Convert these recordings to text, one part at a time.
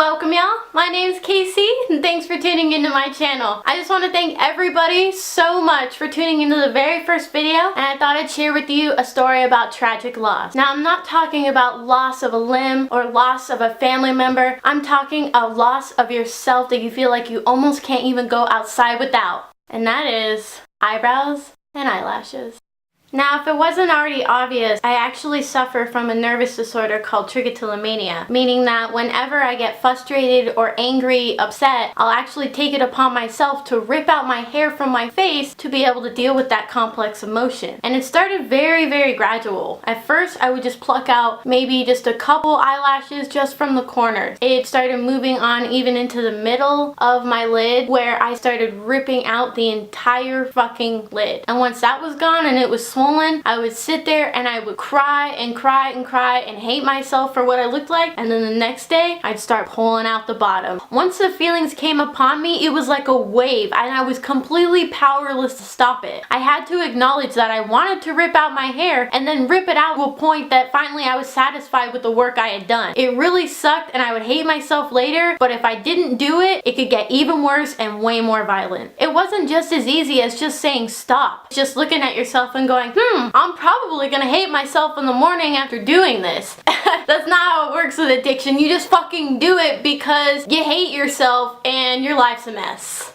Welcome y'all, my name's Casey and thanks for tuning into my channel. I just want to thank everybody so much for tuning into the very first video, and I thought I'd share with you a story about tragic loss. Now I'm not talking about loss of a limb or loss of a family member. I'm talking a loss of yourself that you feel like you almost can't even go outside without. And that is eyebrows and eyelashes. Now, if it wasn't already obvious, I actually suffer from a nervous disorder called Trichotillomania, meaning that whenever I get frustrated or angry, upset, I'll actually take it upon myself to rip out my hair from my face to be able to deal with that complex emotion. And it started very, very gradual. At first, I would just pluck out maybe just a couple eyelashes just from the corners. It started moving on even into the middle of my lid, where I started ripping out the entire fucking lid. And once that was gone and it was swollen, I would sit there and I would cry and cry and cry and hate myself for what I looked like, and then the next day I'd start pulling out the bottom. Once the feelings came upon me, it was like a wave and I was completely powerless to stop it. I had to acknowledge that I wanted to rip out my hair and then rip it out to a point that finally I was satisfied with the work I had done. It really sucked and I would hate myself later, but if I didn't do it, it could get even worse and way more violent. It wasn't just as easy as just saying stop. Just looking at yourself and going, I'm probably gonna hate myself in the morning after doing this. That's not how it works with addiction. You just fucking do it because you hate yourself and your life's a mess.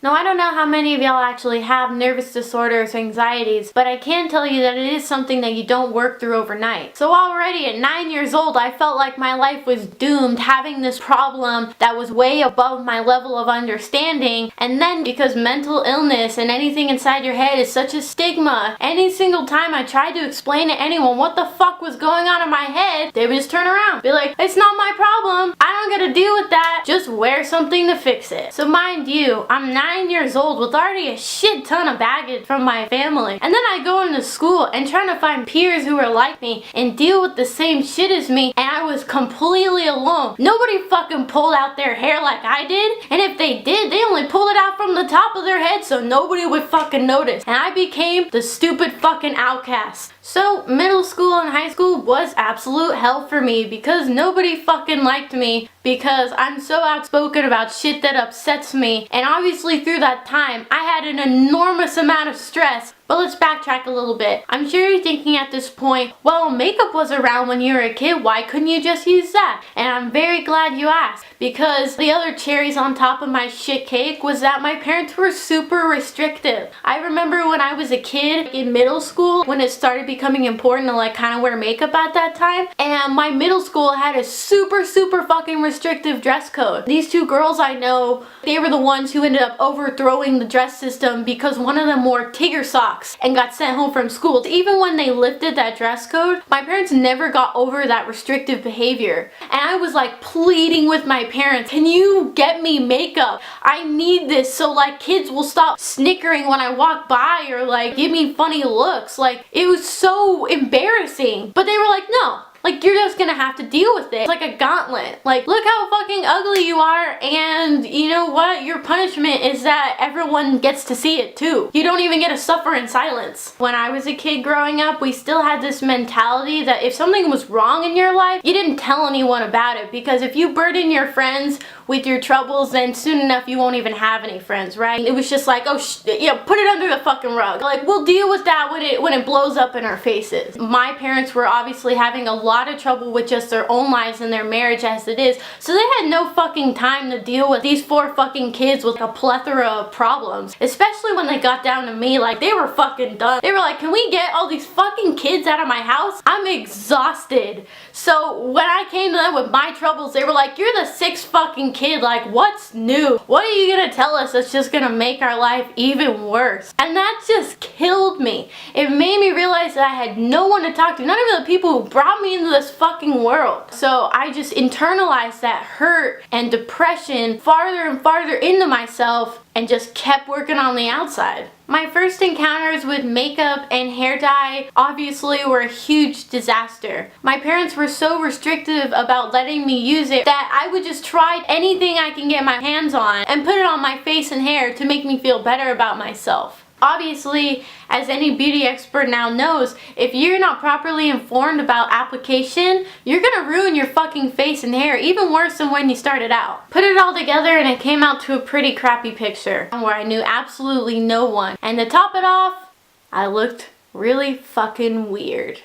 Now, I don't know how many of y'all actually have nervous disorders or anxieties, but I can tell you that it is something that you don't work through overnight. So already at 9 years old, I felt like my life was doomed, having this problem that was way above my level of understanding. And then because mental illness and anything inside your head is such a stigma, any single time I tried to explain to anyone what the fuck was going on in my head, they would just turn around, be like, it's not my problem, I don't gotta deal with that, just wear something to fix it. So mind you, I'm 9 years old with already a shit ton of baggage from my family, and then I go into school and trying to find peers who are like me and deal with the same shit as me, and I was completely alone. Nobody fucking pulled out their hair like I did, and if they did, they only pulled it out from the top of their head so nobody would fucking notice, and I became the stupid fucking outcast. So middle school and high school was absolute hell for me because nobody fucking liked me because I'm so outspoken about shit that upsets me, and obviously through that time I had an enormous amount of stress. But let's backtrack a little bit. I'm sure you're thinking at this point, well, makeup was around when you were a kid, why couldn't you just use that? And I'm very glad you asked, because the other cherries on top of my shit cake was that my parents were super restrictive. I remember when I was a kid in middle school, when it started becoming important to like kind of wear makeup at that time, and my middle school had a super fucking restrictive dress code. These two girls I know, they were the ones who ended up overthrowing the dress system because one of them wore Tigger socks and got sent home from school. Even when they lifted that dress code, my parents never got over that restrictive behavior. And I was like pleading with my parents, can you get me makeup? I need this so like kids will stop snickering when I walk by or like give me funny looks. Like it was so embarrassing. But they were like, no. Like, you're just gonna have to deal with it. It's like a gauntlet. Like, look how fucking ugly you are, and you know what? Your punishment is that everyone gets to see it too. You don't even get to suffer in silence. When I was a kid growing up, we still had this mentality that if something was wrong in your life, you didn't tell anyone about it, because if you burden your friends with your troubles, then soon enough you won't even have any friends, right? It was just like, oh, yeah, put it under the fucking rug. Like, we'll deal with that when it blows up in our faces. My parents were obviously having a lot of trouble with just their own lives and their marriage as it is, so they had no fucking time to deal with these 4 fucking kids with a plethora of problems. Especially when they got down to me, like they were fucking done. They were like, can we get all these fucking kids out of my house? I'm exhausted. So when I came to them with my troubles, they were like, you're the 6th fucking kid, like what's new? What are you gonna tell us that's just gonna make our life even worse? And that just killed me. It made me realize that I had no one to talk to, not even the people who brought me into this fucking world. So I just internalized that hurt and depression farther and farther into myself and just kept working on the outside. My first encounters with makeup and hair dye obviously were a huge disaster. My parents were so restrictive about letting me use it that I would just try anything I can get my hands on and put it on my face and hair to make me feel better about myself. Obviously, as any beauty expert now knows, if you're not properly informed about application, you're gonna ruin your fucking face and hair even worse than when you started out. Put it all together and it came out to a pretty crappy picture where I knew absolutely no one. And to top it off, I looked really fucking weird.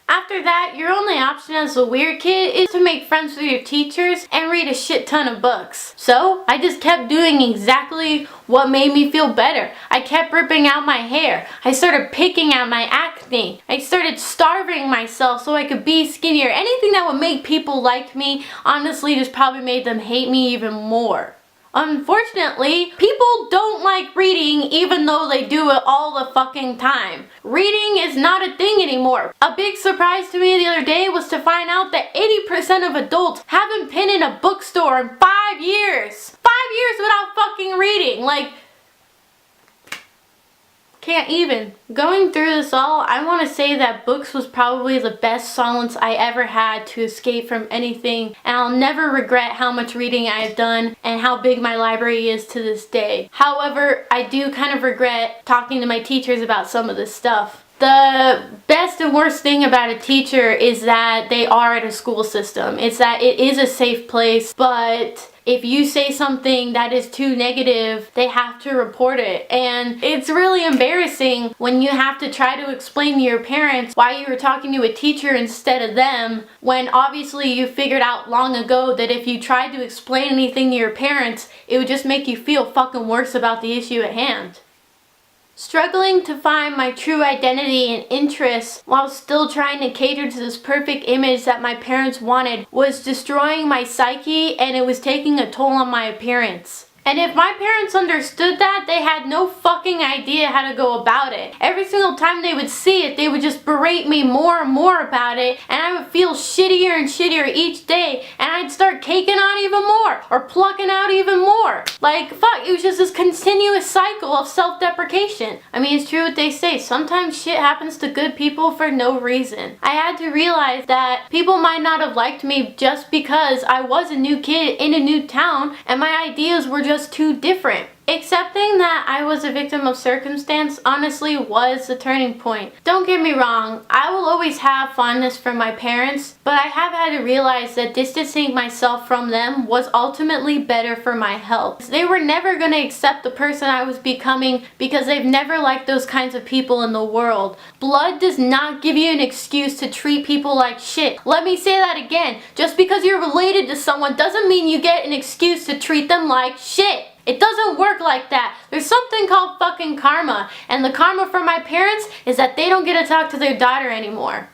After that, your only option as a weird kid is to make friends with your teachers and read a shit ton of books. So, I just kept doing exactly what made me feel better. I kept ripping out my hair. I started picking out my acne. I started starving myself so I could be skinnier. Anything that would make people like me, honestly, just probably made them hate me even more. Unfortunately, people don't like reading even though they do it all the fucking time. Reading is not a thing anymore. A big surprise to me the other day was to find out that 80% of adults haven't been in a bookstore in 5 years. 5 years without fucking reading. Like, can't even. Going through this all, I want to say that books was probably the best solace I ever had to escape from anything, and I'll never regret how much reading I have done and how big my library is to this day. However, I do kind of regret talking to my teachers about some of this stuff. The best and worst thing about a teacher is that they are at a school system. It's that it is a safe place, but if you say something that is too negative, they have to report it. And it's really embarrassing when you have to try to explain to your parents why you were talking to a teacher instead of them, when obviously you figured out long ago that if you tried to explain anything to your parents, it would just make you feel fucking worse about the issue at hand. Struggling to find my true identity and interests while still trying to cater to this perfect image that my parents wanted was destroying my psyche, and it was taking a toll on my appearance. And if my parents understood that, they had no fucking idea how to go about it. Every single time they would see it, they would just berate me more and more about it, and I would feel shittier and shittier each day, and I'd start caking on even more, or plucking out even more. Like, fuck, it was just this continuous cycle of self-deprecation. I mean, it's true what they say, sometimes shit happens to good people for no reason. I had to realize that people might not have liked me just because I was a new kid in a new town, and my ideas were just too different. Accepting that I was a victim of circumstance honestly was the turning point. Don't get me wrong, I will always have fondness for my parents, but I have had to realize that distancing myself from them was ultimately better for my health. They were never going to accept the person I was becoming because they've never liked those kinds of people in the world. Blood does not give you an excuse to treat people like shit. Let me say that again. Just because you're related to someone doesn't mean you get an excuse to treat them like shit. It doesn't work like that. There's something called fucking karma, and the karma for my parents is that they don't get to talk to their daughter anymore.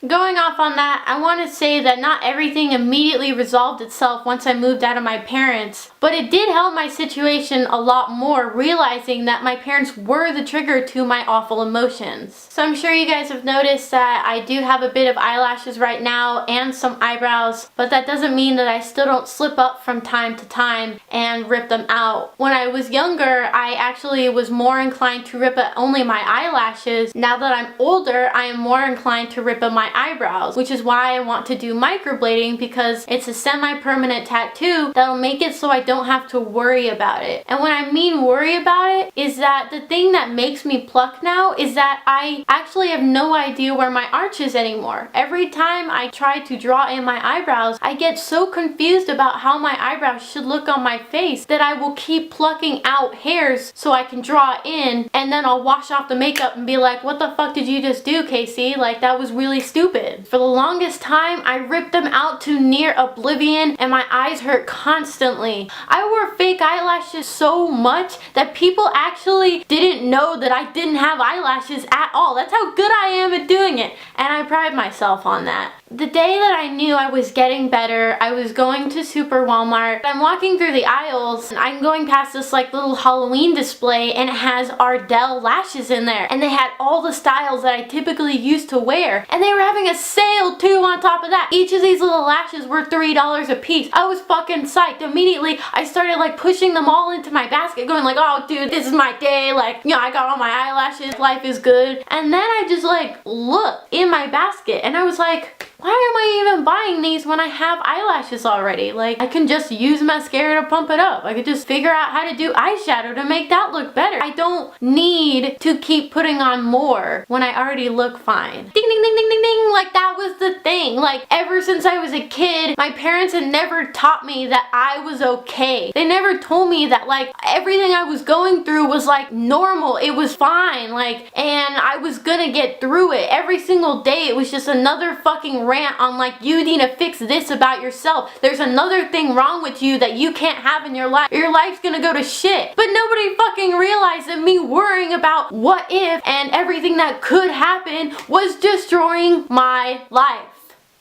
Going off on that, I want to say that not everything immediately resolved itself once I moved out of my parents, but it did help my situation a lot more, realizing that my parents were the trigger to my awful emotions. So I'm sure you guys have noticed that I do have a bit of eyelashes right now and some eyebrows, but that doesn't mean that I still don't slip up from time to time and rip them out. When I was younger, I actually was more inclined to rip at only my eyelashes. Now that I'm older, I am more inclined to rip at my eyebrows, which is why I want to do microblading, because it's a semi-permanent tattoo that'll make it so I don't have to worry about it. And when I mean worry about it, is that the thing that makes me pluck now is that I actually have no idea where my arch is anymore. Every time I try to draw in my eyebrows, I get so confused about how my eyebrows should look on my face that I will keep plucking out hairs so I can draw in, and then I'll wash off the makeup and be like, what the fuck did you just do, Casey? Like, that was really stupid. For the longest time, I ripped them out to near oblivion, and my eyes hurt constantly. I wore fake eyelashes so much that people actually didn't know that I didn't have eyelashes at all. That's how good I am at doing it, and I pride myself on that. The day that I knew I was getting better, I was going to Super Walmart. I'm walking through the aisles, and I'm going past this like little Halloween display, and it has Ardell lashes in there, and they had all the styles that I typically used to wear, and they were having a sale too on top of that. Each of these little lashes were $3 a piece. I was fucking psyched. Immediately, I started like pushing them all into my basket, going like, oh dude, this is my day, like, you know, I got all my eyelashes, life is good. And then I just like looked in my basket, and I was like, why am I even buying these when I have eyelashes already? Like, I can just use mascara to pump it up. I could just figure out how to do eyeshadow to make that look better. I don't need to keep putting on more when I already look fine. Ding, ding, ding, ding, ding, ding. Like, that was the thing. Like, ever since I was a kid, my parents had never taught me that I was okay. They never told me that, like, everything I was going through was, like, normal. It was fine. Like, and I was gonna get through it. Every single day, it was just another fucking rant on, like, you need to fix this about yourself. There's another thing wrong with you that you can't have in your life. Your life's gonna go to shit. But nobody fucking realized that me worrying about what if and everything that could happen was destroying my life.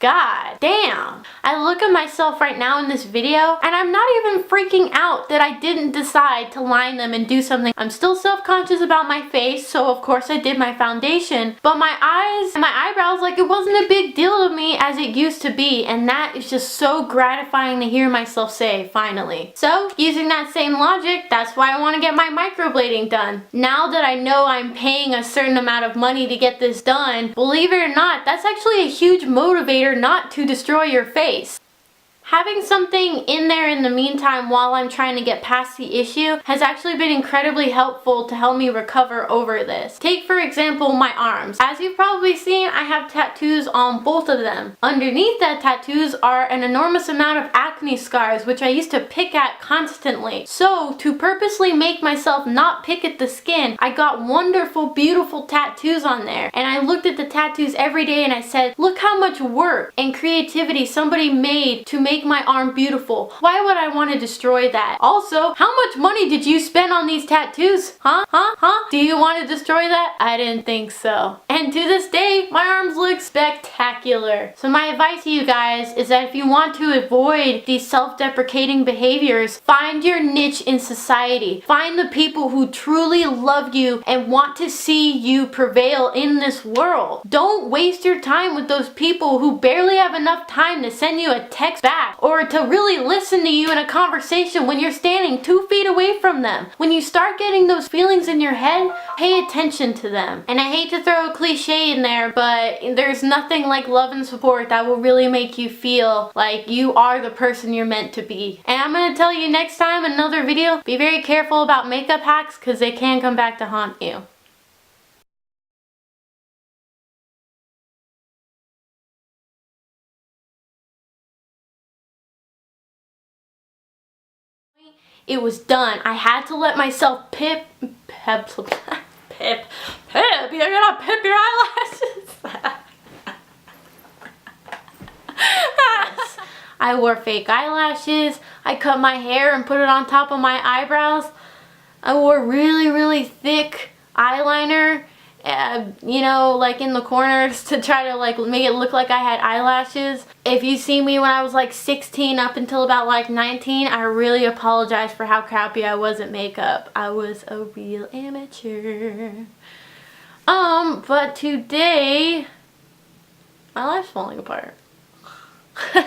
God damn. I look at myself right now in this video and I'm not even freaking out that I didn't decide to line them and do something. I'm still self-conscious about my face, so of course I did my foundation, but my eyes and my eyebrows, like, it wasn't a big deal to me as it used to be, and that is just so gratifying to hear myself say, finally. So, using that same logic, that's why I want to get my microblading done. Now that I know I'm paying a certain amount of money to get this done, believe it or not, that's actually a huge motivator not to destroy your face. Having something in there in the meantime while I'm trying to get past the issue has actually been incredibly helpful to help me recover over this. Take, for example, my arms. As you've probably seen, I have tattoos on both of them. Underneath that tattoos are an enormous amount of acne scars, which I used to pick at constantly. So, to purposely make myself not pick at the skin, I got wonderful, beautiful tattoos on there. And I looked at the tattoos every day and I said, look how much work and creativity somebody made to make my arm beautiful. Why would I want to destroy that? Also, how much money did you spend on these tattoos? Huh? Do you want to destroy that? I didn't think so. And to this day, my arms look spectacular. So my advice to you guys is that if you want to avoid these self-deprecating behaviors, find your niche in society. Find the people who truly love you and want to see you prevail in this world. Don't waste your time with those people who barely have enough time to send you a text back or to really listen to you in a conversation when you're standing 2 feet away from them. When you start getting those feelings in your head, pay attention to them. And I hate to throw a cliche in there, but there's nothing like love and support that will really make you feel like you are the person you're meant to be. And I'm gonna tell you next time in another video, be very careful about makeup hacks because they can come back to haunt you. It was done. I had to let myself pip, you gotta pip your eyelashes. Yes. I wore fake eyelashes. I cut my hair and put it on top of my eyebrows. I wore really, really thick eyeliner, you know, like in the corners to try to like make it look like I had eyelashes. If you see me when I was like 16 up until about like 19, I really apologize for how crappy I was at makeup. I was a real amateur. But today, my life's falling apart.